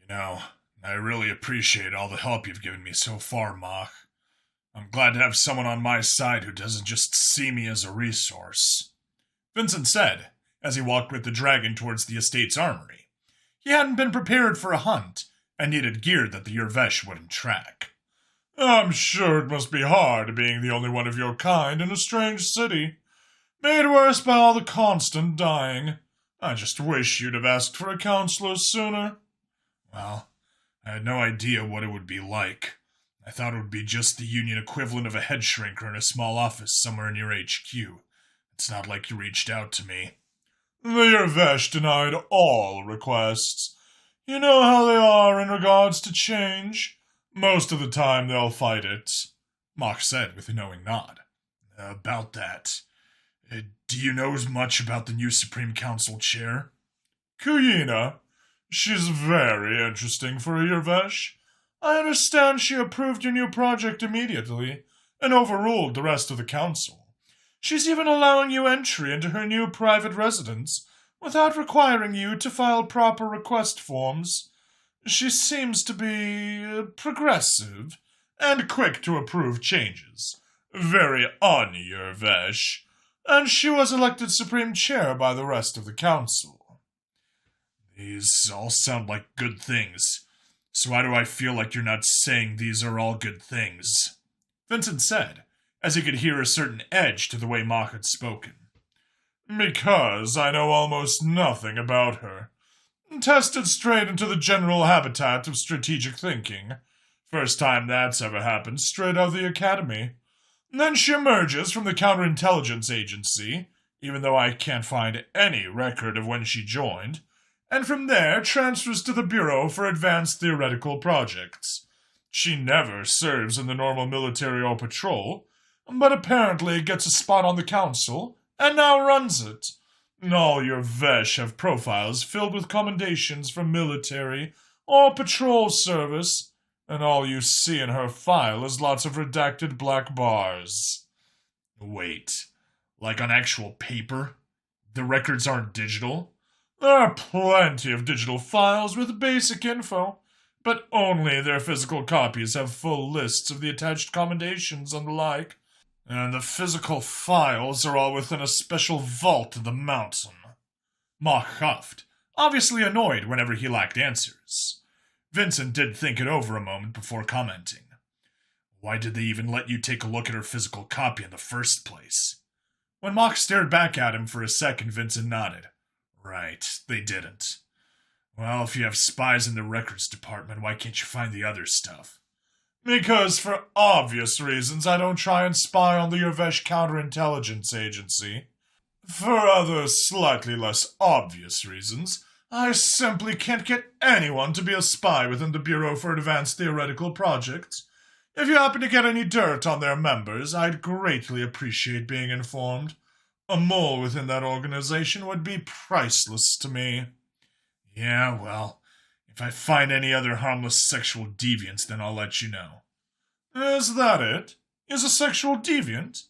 know, I really appreciate all the help you've given me so far, Mach. I'm glad to have someone on my side who doesn't just see me as a resource. Vincent said, as he walked with the dragon towards the estate's armory. He hadn't been prepared for a hunt, and needed gear that the Yervesh wouldn't track. I'm sure it must be hard being the only one of your kind in a strange city. Made worse by all the constant dying. I just wish you'd have asked for a counselor sooner. Well, I had no idea what it would be like. I thought it would be just the union equivalent of a head shrinker in a small office somewhere near HQ. It's not like you reached out to me. The Yervesh denied all requests. You know how they are in regards to change. Most of the time they'll fight it, Mach said with a knowing nod. About that, do you know as much about the new Supreme Council chair? Kuyina. She's very interesting for a Yervesh. I understand she approved your new project immediately, and overruled the rest of the council. She's even allowing you entry into her new private residence, without requiring you to file proper request forms. She seems to be progressive, and quick to approve changes. Very un-Yervesh. And she was elected Supreme Chair by the rest of the council. These all sound like good things. So why do I feel like you're not saying these are all good things? Vincent said, as he could hear a certain edge to the way Mach had spoken. Because I know almost nothing about her. Tested straight into the general habitat of strategic thinking. First time that's ever happened, straight out of the academy. Then she emerges from the counterintelligence agency, even though I can't find any record of when she joined, and from there transfers to the Bureau for Advanced Theoretical Projects. She never serves in the normal military or patrol, but apparently gets a spot on the council, and now runs it. All your Vesh have profiles filled with commendations for military or patrol service, and all you see in her file is lots of redacted black bars. Wait, like on actual paper? The records aren't digital? There are plenty of digital files with basic info, but only their physical copies have full lists of the attached commendations and the like. And the physical files are all within a special vault in the mountain. Mach huffed, obviously annoyed whenever he lacked answers. Vincent did think it over a moment before commenting. Why did they even let you take a look at her physical copy in the first place? When Mach stared back at him for a second, Vincent nodded. Right, they didn't. Well, if you have spies in the records department, why can't you find the other stuff? Because for obvious reasons I don't try and spy on the Yervesh Counterintelligence Agency. For other slightly less obvious reasons, I simply can't get anyone to be a spy within the Bureau for Advanced Theoretical Projects. If you happen to get any dirt on their members, I'd greatly appreciate being informed. A mole within that organization would be priceless to me. Yeah, well, if I find any other harmless sexual deviants, then I'll let you know. Is that it? Is a sexual deviant?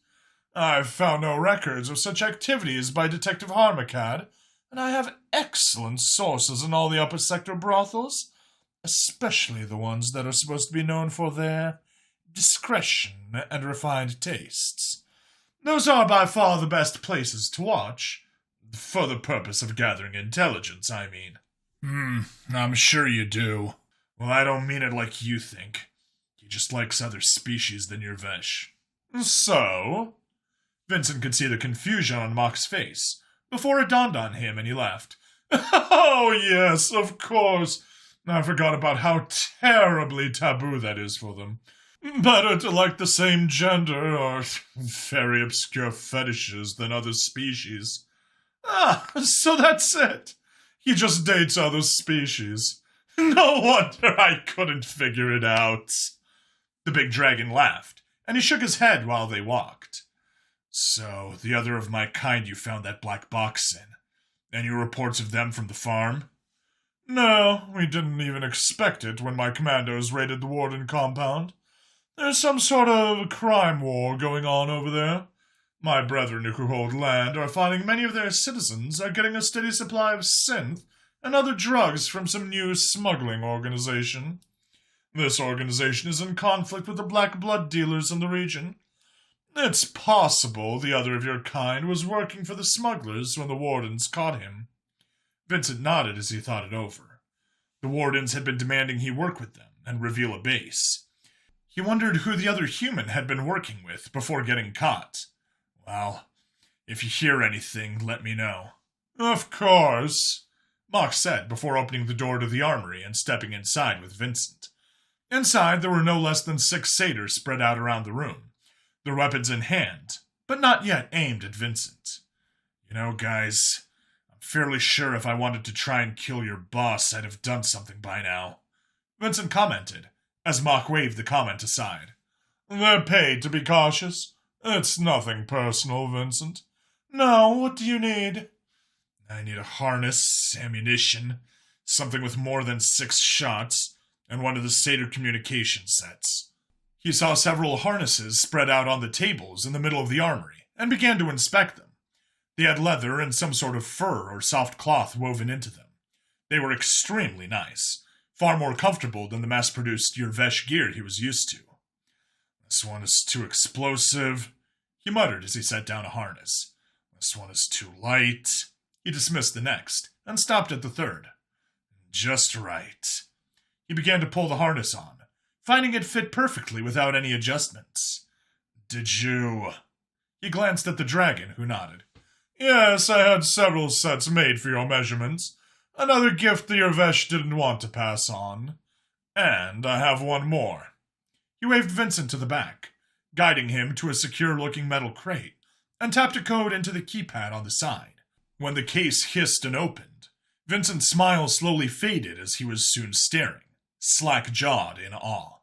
I've found no records of such activities by Detective Harmacad, and I have excellent sources in all the upper sector brothels, especially the ones that are supposed to be known for their discretion and refined tastes. Those are by far the best places to watch, for the purpose of gathering intelligence, I mean. I'm sure you do. Well, I don't mean it like you think. He just likes other species than your Vesh. So? Vincent could see the confusion on Mach's face, before it dawned on him, and he laughed. Oh, yes, of course. I forgot about how terribly taboo that is for them. Better to like the same gender or very obscure fetishes than other species. Ah, so that's it. He just dates other species. No wonder I couldn't figure it out. The big dragon laughed, and he shook his head while they walked. So, the other of my kind you found that black box in. Any reports of them from the farm? No, we didn't even expect it when my commandos raided the Warden compound. There's some sort of crime war going on over there. My brethren who hold land are finding many of their citizens are getting a steady supply of synth and other drugs from some new smuggling organization. This organization is in conflict with the black blood dealers in the region. It's possible the other of your kind was working for the smugglers when the wardens caught him. Vincent nodded as he thought it over. The wardens had been demanding he work with them and reveal a base. He wondered who the other human had been working with before getting caught. Well, if you hear anything, let me know. Of course, Mock said before opening the door to the armory and stepping inside with Vincent. Inside, there were no less than 6 satyrs spread out around the room, their weapons in hand, but not yet aimed at Vincent. You know, guys, I'm fairly sure if I wanted to try and kill your boss, I'd have done something by now, Vincent commented, as Mock waved the comment aside. They're paid to be cautious. It's nothing personal, Vincent. Now, what do you need? I need a harness, ammunition, something with more than 6 shots, and one of the satyr communication sets. He saw several harnesses spread out on the tables in the middle of the armory, and began to inspect them. They had leather and some sort of fur or soft cloth woven into them. They were extremely nice, far more comfortable than the mass-produced Yervesh gear he was used to. This one is too explosive, he muttered as he set down a harness. This one is too light. He dismissed the next, and stopped at the third. Just right. He began to pull the harness on, finding it fit perfectly without any adjustments. Did you... He glanced at the dragon, who nodded. Yes, I had several sets made for your measurements. Another gift the Yervesh didn't want to pass on. And I have one more. He waved Vincent to the back, guiding him to a secure-looking metal crate, and tapped a code into the keypad on the side. When the case hissed and opened, Vincent's smile slowly faded as he was soon staring, slack-jawed in awe.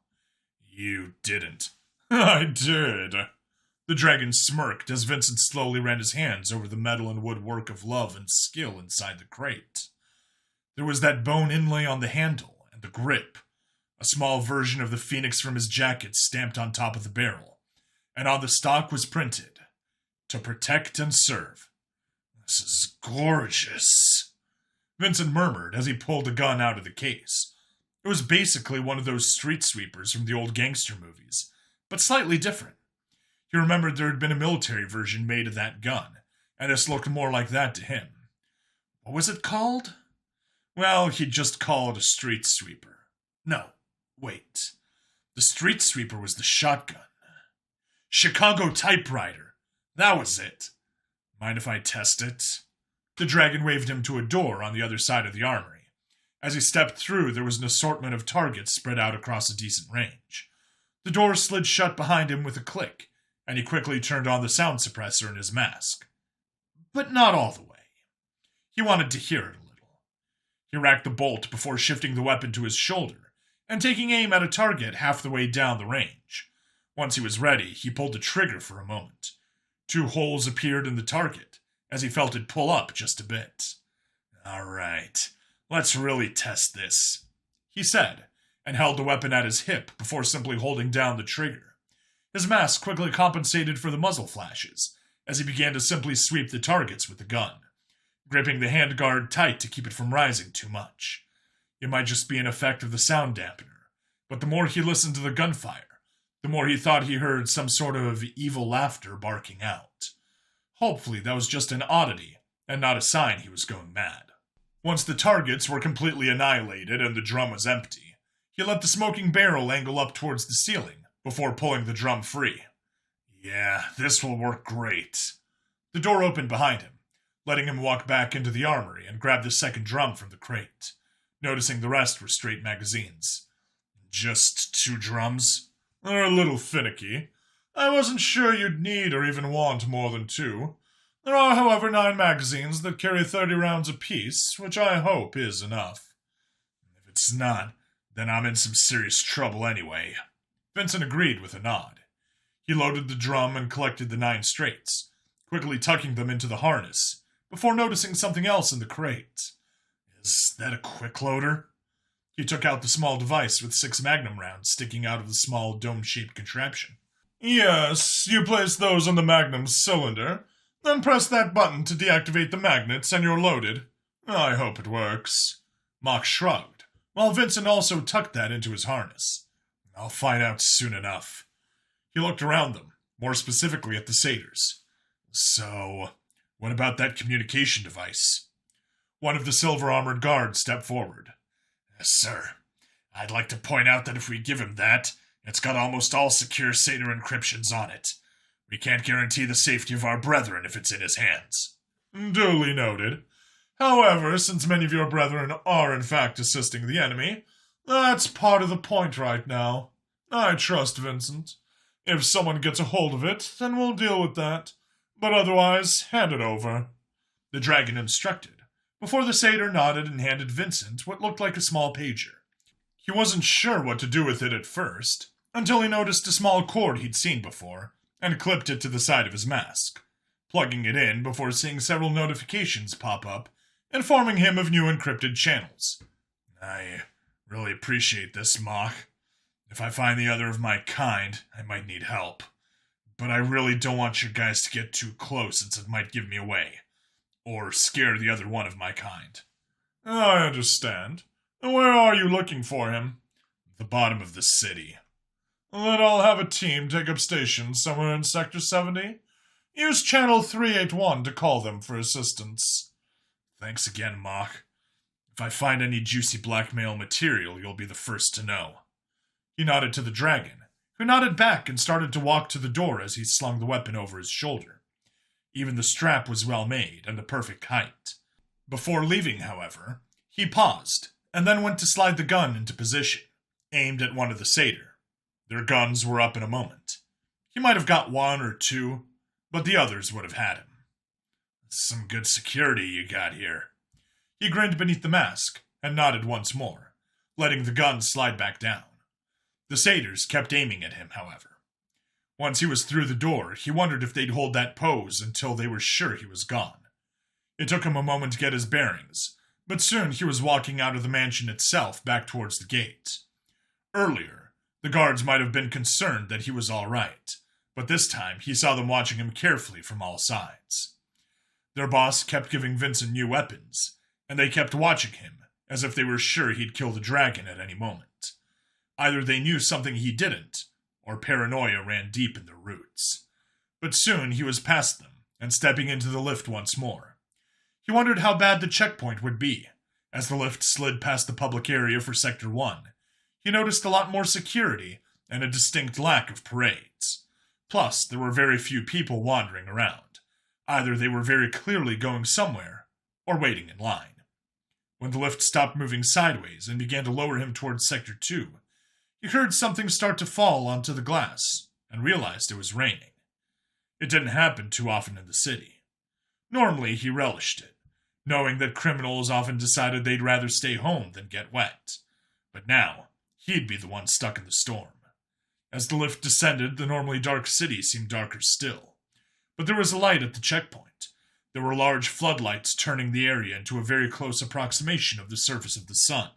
You didn't. I did. The dragon smirked as Vincent slowly ran his hands over the metal and woodwork of love and skill inside the crate. There was that bone inlay on the handle and the grip, a small version of the phoenix from his jacket stamped on top of the barrel, and on the stock was printed, "To protect and serve." This is gorgeous, Vincent murmured as he pulled the gun out of the case. It was basically one of those street sweepers from the old gangster movies, but slightly different. He remembered there had been a military version made of that gun, and this looked more like that to him. What was it called? Well, he'd just call it a street sweeper. No, wait. The street sweeper was the shotgun. Chicago typewriter. That was it. Mind if I test it? The dragon waved him to a door on the other side of the armory. As he stepped through, there was an assortment of targets spread out across a decent range. The door slid shut behind him with a click, and he quickly turned on the sound suppressor in his mask. But not all the way. He wanted to hear it a little. He racked the bolt before shifting the weapon to his shoulder and taking aim at a target half the way down the range. Once he was ready, he pulled the trigger for a moment. 2 holes appeared in the target as he felt it pull up just a bit. All right, let's really test this, he said, and held the weapon at his hip before simply holding down the trigger. His mask quickly compensated for the muzzle flashes as he began to simply sweep the targets with the gun, gripping the handguard tight to keep it from rising too much. It might just be an effect of the sound dampener, but the more he listened to the gunfire, the more he thought he heard some sort of evil laughter barking out. Hopefully that was just an oddity, and not a sign he was going mad. Once the targets were completely annihilated and the drum was empty, he let the smoking barrel angle up towards the ceiling before pulling the drum free. Yeah, this will work great. The door opened behind him, letting him walk back into the armory and grab the second drum from the crate, noticing the rest were straight magazines. Just 2 drums? They're a little finicky. I wasn't sure you'd need or even want more than 2. There are, however, 9 magazines that carry 30 rounds apiece, which I hope is enough. If it's not, then I'm in some serious trouble anyway. Vincent agreed with a nod. He loaded the drum and collected the 9 straights, quickly tucking them into the harness, before noticing something else in the crate. Is that a quick loader? He took out the small device with 6 magnum rounds sticking out of the small dome-shaped contraption. Yes, you place those on the magnum cylinder, then press that button to deactivate the magnets and you're loaded. I hope it works. Mock shrugged, while Vincent also tucked that into his harness. I'll find out soon enough. He looked around them, more specifically at the satyrs. So, what about that communication device? One of the silver-armored guards stepped forward. Yes, sir. I'd like to point out that if we give him that, it's got almost all secure satyr encryptions on it. We can't guarantee the safety of our brethren if it's in his hands. Duly noted. However, since many of your brethren are in fact assisting the enemy, that's part of the point right now. I trust Vincent. If someone gets a hold of it, then we'll deal with that. But otherwise, hand it over. The dragon instructed, before the satyr nodded and handed Vincent what looked like a small pager. He wasn't sure what to do with it at first, until he noticed a small cord he'd seen before, and clipped it to the side of his mask, plugging it in before seeing several notifications pop up, informing him of new encrypted channels. I really appreciate this, Mock. If I find the other of my kind, I might need help. But I really don't want your guys to get too close since it might give me away. Or scare the other one of my kind. I understand. Where are you looking for him? The bottom of the city. Then I'll have a team take up stations somewhere in Sector 70. Use Channel 381 to call them for assistance. Thanks again, Mock. If I find any juicy blackmail material, you'll be the first to know. He nodded to the dragon, who nodded back and started to walk to the door as he slung the weapon over his shoulder. Even the strap was well made and the perfect height. Before leaving, however, he paused, and then went to slide the gun into position, aimed at one of the satyr. Their guns were up in a moment. He might have got one or two, but the others would have had him. Some good security you got here. He grinned beneath the mask and nodded once more, letting the gun slide back down. The satyrs kept aiming at him, however. Once he was through the door, he wondered if they'd hold that pose until they were sure he was gone. It took him a moment to get his bearings, but soon he was walking out of the mansion itself back towards the gate. Earlier, the guards might have been concerned that he was all right, but this time he saw them watching him carefully from all sides. Their boss kept giving Vincent new weapons, and they kept watching him, as if they were sure he'd kill the dragon at any moment. Either they knew something he didn't, or paranoia ran deep in their roots. But soon he was past them, and stepping into the lift once more. He wondered how bad the checkpoint would be. As the lift slid past the public area for Sector 1, he noticed a lot more security and a distinct lack of parades. Plus, there were very few people wandering around. Either they were very clearly going somewhere, or waiting in line. When the lift stopped moving sideways and began to lower him towards Sector 2, he heard something start to fall onto the glass, and realized it was raining. It didn't happen too often in the city. Normally, he relished it, knowing that criminals often decided they'd rather stay home than get wet. But now, he'd be the one stuck in the storm. As the lift descended, the normally dark city seemed darker still. But there was a light at the checkpoint. There were large floodlights turning the area into a very close approximation of the surface of the sun.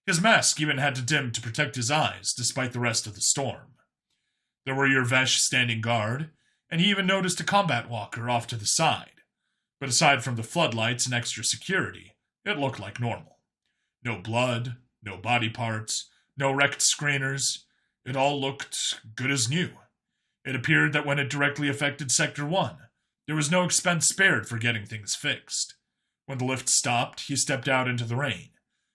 His mask even had to dim to protect his eyes, despite the rest of the storm. There were Yervesh standing guard, and he even noticed a combat walker off to the side. But aside from the floodlights and extra security, it looked like normal. No blood, no body parts, no wrecked screeners. It all looked good as new. It appeared that when it directly affected Sector 1, there was no expense spared for getting things fixed. When the lift stopped, he stepped out into the rain,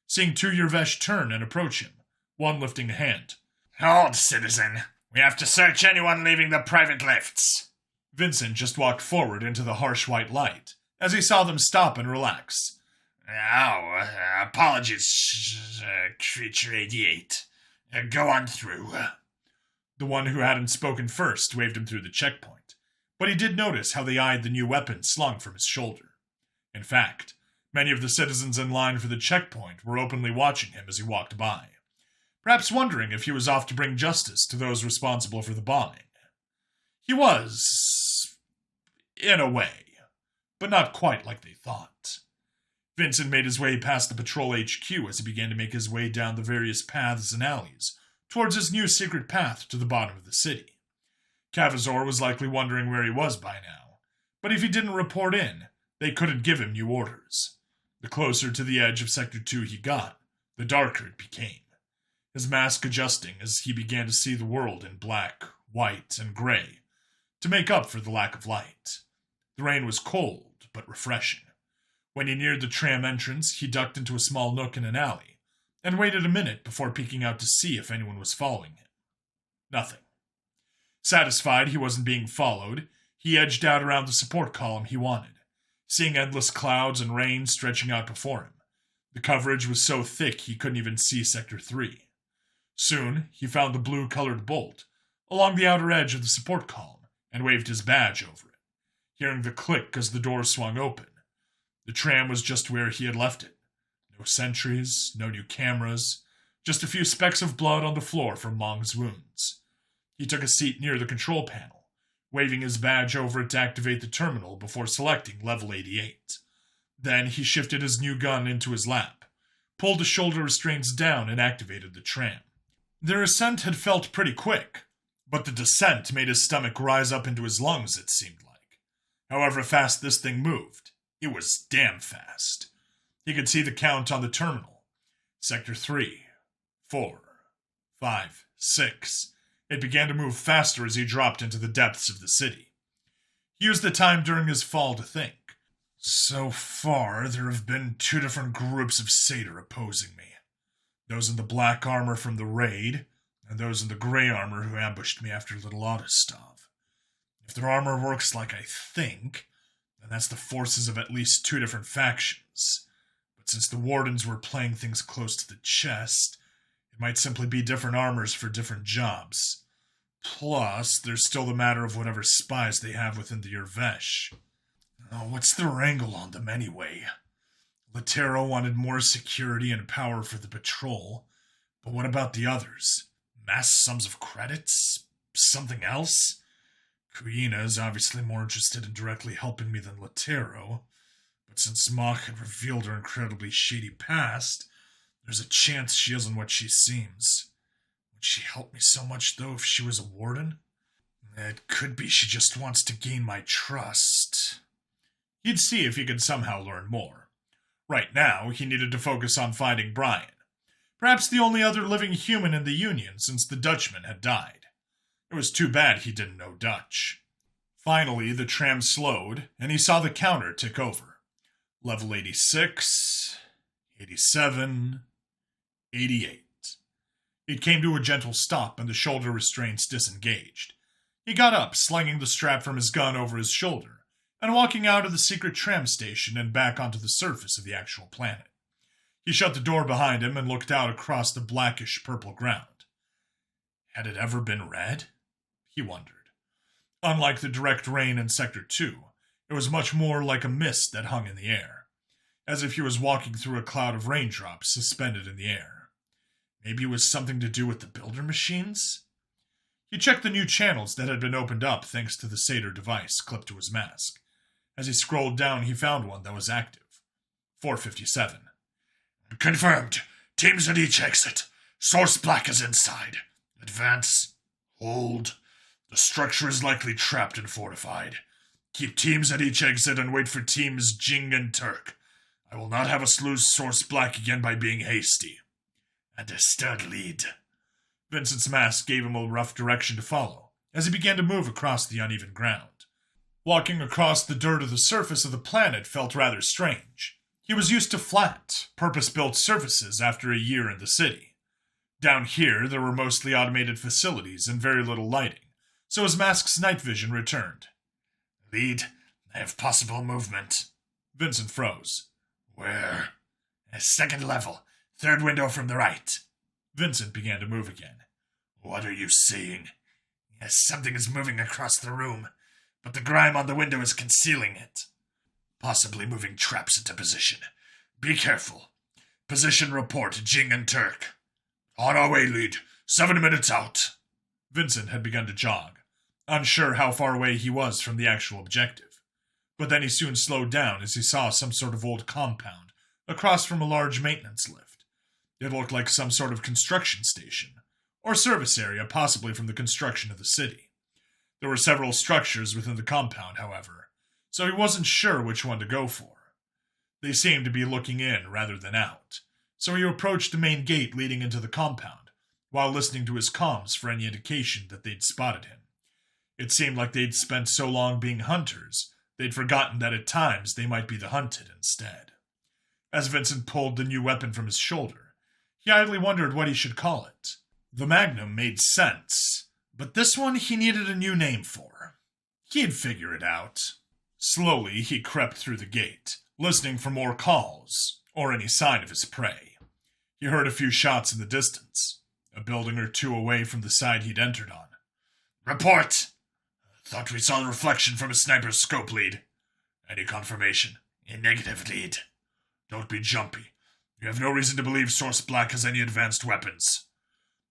seeing two Yervesh turn and approach him, one lifting a hand. Hold, citizen. We have to search anyone leaving the private lifts. Vincent just walked forward into the harsh white light, as he saw them stop and relax. Apologies, creature 88. Go on through. The one who hadn't spoken first waved him through the checkpoint, but he did notice how they eyed the new weapon slung from his shoulder. In fact, many of the citizens in line for the checkpoint were openly watching him as he walked by, perhaps wondering if he was off to bring justice to those responsible for the bombing. He was, in a way, but not quite like they thought. Vincent made his way past the patrol HQ as he began to make his way down the various paths and alleys towards his new secret path to the bottom of the city. Cavazor was likely wondering where he was by now, but if he didn't report in, they couldn't give him new orders. The closer to the edge of Sector 2 he got, the darker it became, his mask adjusting as he began to see the world in black, white, and gray, to make up for the lack of light. The rain was cold, but refreshing. When he neared the tram entrance, he ducked into a small nook in an alley, and waited a minute before peeking out to see if anyone was following him. Nothing. Satisfied he wasn't being followed, he edged out around the support column he wanted, seeing endless clouds and rain stretching out before him. The coverage was so thick he couldn't even see Sector 3. Soon, he found the blue-colored bolt along the outer edge of the support column and waved his badge over it, hearing the click as the door swung open. The tram was just where he had left it. No sentries, no new cameras, just a few specks of blood on the floor from Mong's wounds. He took a seat near the control panel, waving his badge over it to activate the terminal before selecting level 88. Then he shifted his new gun into his lap, pulled the shoulder restraints down, and activated the tram. Their ascent had felt pretty quick, but the descent made his stomach rise up into his lungs, it seemed like. However fast this thing moved, it was damn fast. He could see the count on the terminal. Sector 3, 4, 5, 6. It began to move faster as he dropped into the depths of the city. He used the time during his fall to think. So far, there have been 2 different groups of satyr opposing me. Those in the black armor from the raid, and those in the gray armor who ambushed me after Little Otostov. If their armor works like I think, then that's the forces of at least 2 different factions. But since the Wardens were playing things close to the chest, it might simply be different armors for different jobs. Plus, there's still the matter of whatever spies they have within the Yervesh. Oh, what's their angle on them anyway? Latero wanted more security and power for the patrol, but what about the others? Mass sums of credits? Something else? Kuina is obviously more interested in directly helping me than Latero, but since Mach had revealed her incredibly shady past, there's a chance she isn't what she seems. Would she help me so much, though, if she was a warden? It could be she just wants to gain my trust. He'd see if he could somehow learn more. Right now, he needed to focus on finding Brian, perhaps the only other living human in the Union since the Dutchman had died. It was too bad he didn't know Dutch. Finally, the tram slowed, and he saw the counter tick over. Level 86, 87, 88. It came to a gentle stop, and the shoulder restraints disengaged. He got up, slinging the strap from his gun over his shoulder, and walking out of the secret tram station and back onto the surface of the actual planet. He shut the door behind him and looked out across the blackish-purple ground. Had it ever been red? He wondered. Unlike the direct rain in Sector 2, it was much more like a mist that hung in the air, as if he was walking through a cloud of raindrops suspended in the air. Maybe it was something to do with the builder machines? He checked the new channels that had been opened up thanks to the Satyr device clipped to his mask. As he scrolled down, he found one that was active. 457. Confirmed. Teams at each exit. Source Black is inside. Advance. Hold. The structure is likely trapped and fortified. Keep teams at each exit and wait for teams Jing and Turk. I will not have us lose Source Black again by being hasty. Understood, lead. Vincent's mask gave him a rough direction to follow as he began to move across the uneven ground. Walking across the dirt of the surface of the planet felt rather strange. He was used to flat, purpose-built surfaces after a year in the city. Down here, there were mostly automated facilities and very little lighting, so his mask's night vision returned. Lead, I have possible movement. Vincent froze. Where? Second level, 3rd window from the right. Vincent began to move again. What are you seeing? Yes, something is moving across the room, but the grime on the window is concealing it. Possibly moving traps into position. Be careful. Position report, Jing and Turk. On our way, lead. 7 minutes out. Vincent had begun to jog, unsure how far away he was from the actual objective. But then he soon slowed down as he saw some sort of old compound across from a large maintenance lift. It looked like some sort of construction station, or service area possibly from the construction of the city. There were several structures within the compound, however, so he wasn't sure which one to go for. They seemed to be looking in rather than out, so he approached the main gate leading into the compound, while listening to his comms for any indication that they'd spotted him. It seemed like they'd spent so long being hunters, they'd forgotten that at times they might be the hunted instead. As Vincent pulled the new weapon from his shoulder, he idly wondered what he should call it. The Magnum made sense, but this one he needed a new name for. He'd figure it out. Slowly, he crept through the gate, listening for more calls, or any sign of his prey. He heard a few shots in the distance, a building or two away from the side he'd entered on. Report! Thought we saw a reflection from a sniper's scope lead. Any confirmation? A negative lead. Don't be jumpy. You have no reason to believe Source Black has any advanced weapons.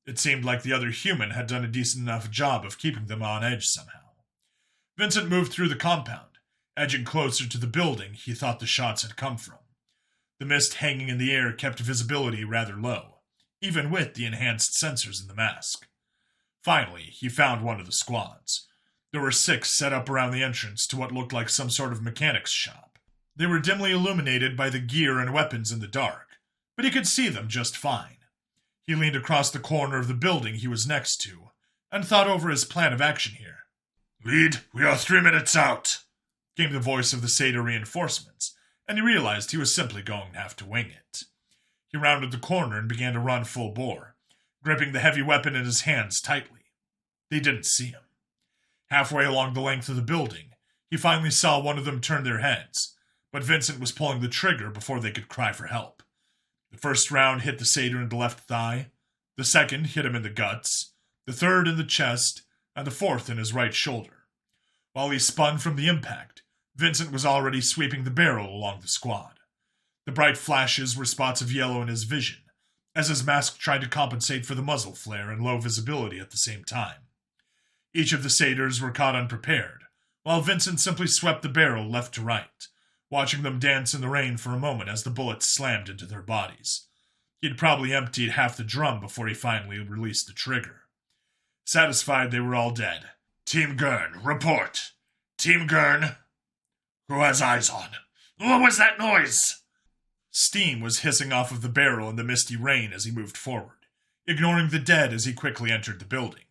It seemed like the other human had done a decent enough job of keeping them on edge somehow. Vincent moved through the compound, edging closer to the building he thought the shots had come from. The mist hanging in the air kept visibility rather low, even with the enhanced sensors in the mask. Finally, he found one of the squads. There were 6 set up around the entrance to what looked like some sort of mechanic's shop. They were dimly illuminated by the gear and weapons in the dark, but he could see them just fine. He leaned across the corner of the building he was next to, and thought over his plan of action here. Lead, we are 3 minutes out, came the voice of the Seder reinforcements, and he realized he was simply going to have to wing it. He rounded the corner and began to run full bore, gripping the heavy weapon in his hands tightly. They didn't see him. Halfway along the length of the building, he finally saw one of them turn their heads, but Vincent was pulling the trigger before they could cry for help. The first round hit the Seder in the left thigh, the second hit him in the guts, the third in the chest, and the fourth in his right shoulder. While he spun from the impact, Vincent was already sweeping the barrel along the squad. The bright flashes were spots of yellow in his vision, as his mask tried to compensate for the muzzle flare and low visibility at the same time. Each of the satyrs were caught unprepared, while Vincent simply swept the barrel left to right, watching them dance in the rain for a moment as the bullets slammed into their bodies. He'd probably emptied half the drum before he finally released the trigger. Satisfied they were all dead. Team Gurn, report. Team Gurn. Who has eyes on? What was that noise? Steam was hissing off of the barrel in the misty rain as he moved forward, ignoring the dead as he quickly entered the building.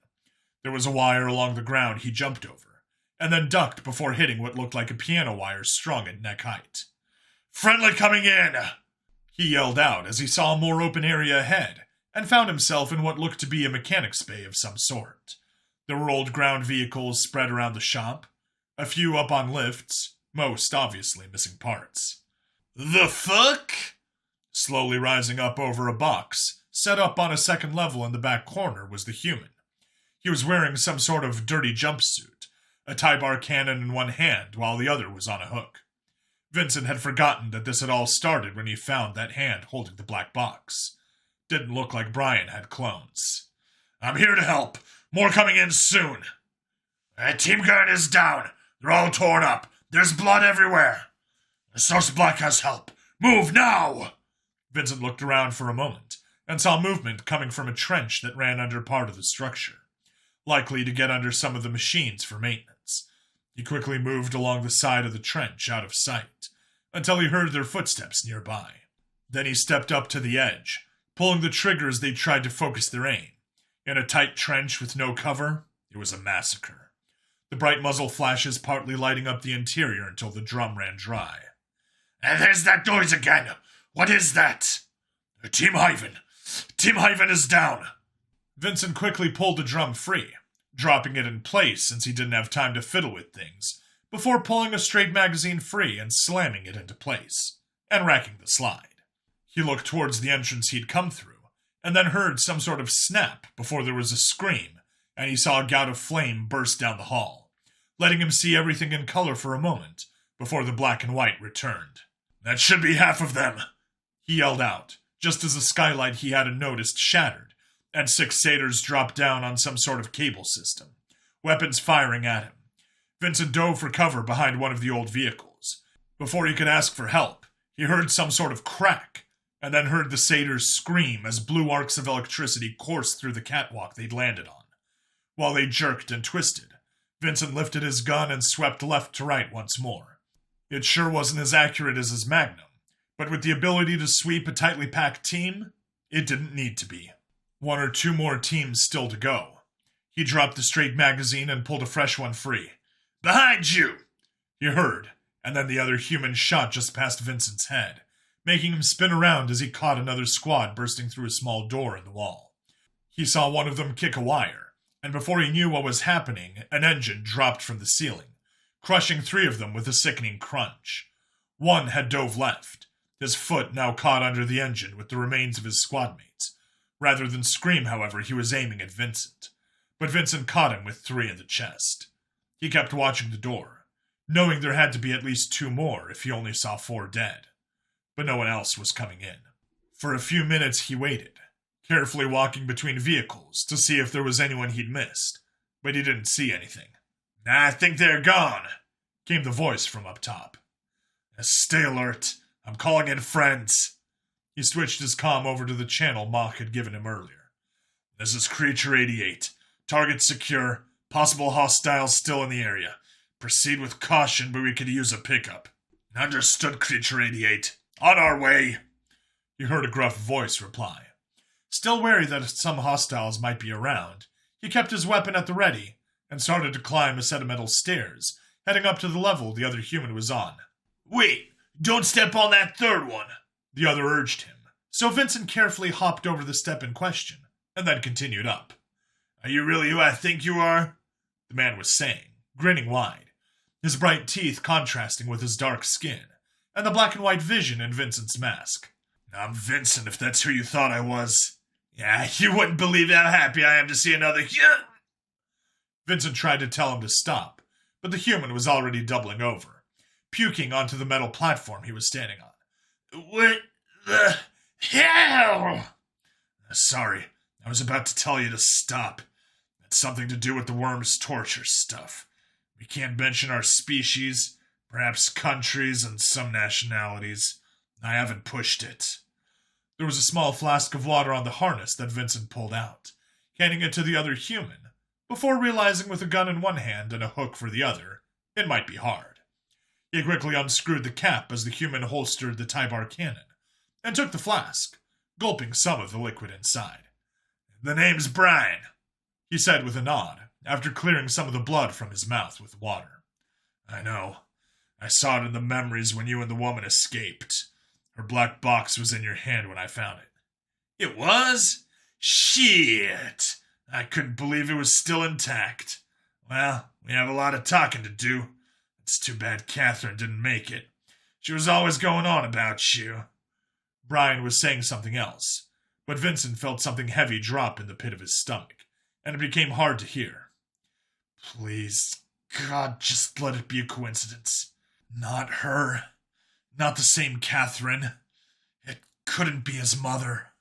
There was a wire along the ground he jumped over, and then ducked before hitting what looked like a piano wire strung at neck height. Friendly coming in! He yelled out as he saw a more open area ahead, and found himself in what looked to be a mechanic's bay of some sort. There were old ground vehicles spread around the shop, a few up on lifts, most obviously missing parts. The fuck? Slowly rising up over a box, set up on a second level in the back corner, was the human. He was wearing some sort of dirty jumpsuit, a tie-bar cannon in one hand while the other was on a hook. Vincent had forgotten that this had all started when he found that hand holding the black box. Didn't look like Brian had clones. I'm here to help. More coming in soon. Team Gurn is down. They're all torn up. There's blood everywhere. Source Black has help. Move now! Vincent looked around for a moment and saw movement coming from a trench that ran under part of the structure, likely to get under some of the machines for maintenance. He quickly moved along the side of the trench out of sight until he heard their footsteps nearby. Then he stepped up to the edge, pulling the trigger as they tried to focus their aim. In a tight trench with no cover, it was a massacre. The bright muzzle flashes partly lighting up the interior until the drum ran dry. And there's that noise again! What is that? Team Hyven! Team Hyven is down! Vincent quickly pulled the drum free, dropping it in place since he didn't have time to fiddle with things, before pulling a straight magazine free and slamming it into place, and racking the slide. He looked towards the entrance he'd come through, and then heard some sort of snap before there was a scream, and he saw a gout of flame burst down the hall, letting him see everything in color for a moment before the black and white returned. That should be half of them, he yelled out, just as the skylight he hadn't noticed shattered, and 6 satyrs dropped down on some sort of cable system, weapons firing at him. Vincent dove for cover behind one of the old vehicles. Before he could ask for help, he heard some sort of crack, and then heard the satyrs scream as blue arcs of electricity coursed through the catwalk they'd landed on. While they jerked and twisted, Vincent lifted his gun and swept left to right once more. It sure wasn't as accurate as his Magnum, But with the ability to sweep a tightly packed team, it didn't need to be. 1 or 2 more teams still to go. He dropped the straight magazine and pulled a fresh one free. "Behind you!" he heard, and then the other human shot just past Vincent's head, making him spin around as he caught another squad bursting through a small door in the wall. He saw one of them kick a wire, and before he knew what was happening, an engine dropped from the ceiling, crushing 3 of them with a sickening crunch. One had dove left, his foot now caught under the engine with the remains of his squadmates. Rather than scream, however, he was aiming at Vincent. But Vincent caught him with 3 in the chest. He kept watching the door, knowing there had to be at least 2 more if he only saw 4 dead. But no one else was coming in. For a few minutes he waited, carefully walking between vehicles to see if there was anyone he'd missed, but he didn't see anything. "I think they're gone," came the voice from up top. "Stay alert. I'm calling in friends." He switched his comm over to the channel Mach had given him earlier. "This is Creature 88. Target secure. Possible hostiles still in the area. Proceed with caution, but we could use a pickup." "Understood, Creature 88. On our way." He heard a gruff voice reply. Still wary that some hostiles might be around, he kept his weapon at the ready and started to climb a set of metal stairs, heading up to the level the other human was on. "Wait! Don't step on that 3rd one!" the other urged him, so Vincent carefully hopped over the step in question and then continued up. "Are you really who I think you are?" the man was saying, grinning wide, his bright teeth contrasting with his dark skin and the black and white vision in Vincent's mask. "I'm Vincent, if that's who you thought I was. Yeah, you wouldn't believe how happy I am to see another Vincent tried to tell him to stop, but the human was already doubling over, puking onto the metal platform he was standing on. "What the hell?" "Sorry, I was about to tell you to stop. It's something to do with the worm's torture stuff. We can't mention our species, perhaps countries and some nationalities. I haven't pushed it." There was a small flask of water on the harness that Vincent pulled out, handing it to the other human, before realizing with a gun in one hand and a hook for the other, it might be hard. He quickly unscrewed the cap as the human holstered the Tybar cannon, and took the flask, gulping some of the liquid inside. "The name's Brian," he said with a nod, after clearing some of the blood from his mouth with water. "I know. I saw it in the memories when you and the woman escaped. Her black box was in your hand when I found it." "It was? Shit! I couldn't believe it was still intact. Well, we have a lot of talking to do. It's too bad Catherine didn't make it. She was always going on about you." Brian was saying something else, but Vincent felt something heavy drop in the pit of his stomach, and it became hard to hear. "Please, God, just let it be a coincidence. Not her. Not the same Catherine. It couldn't be his mother."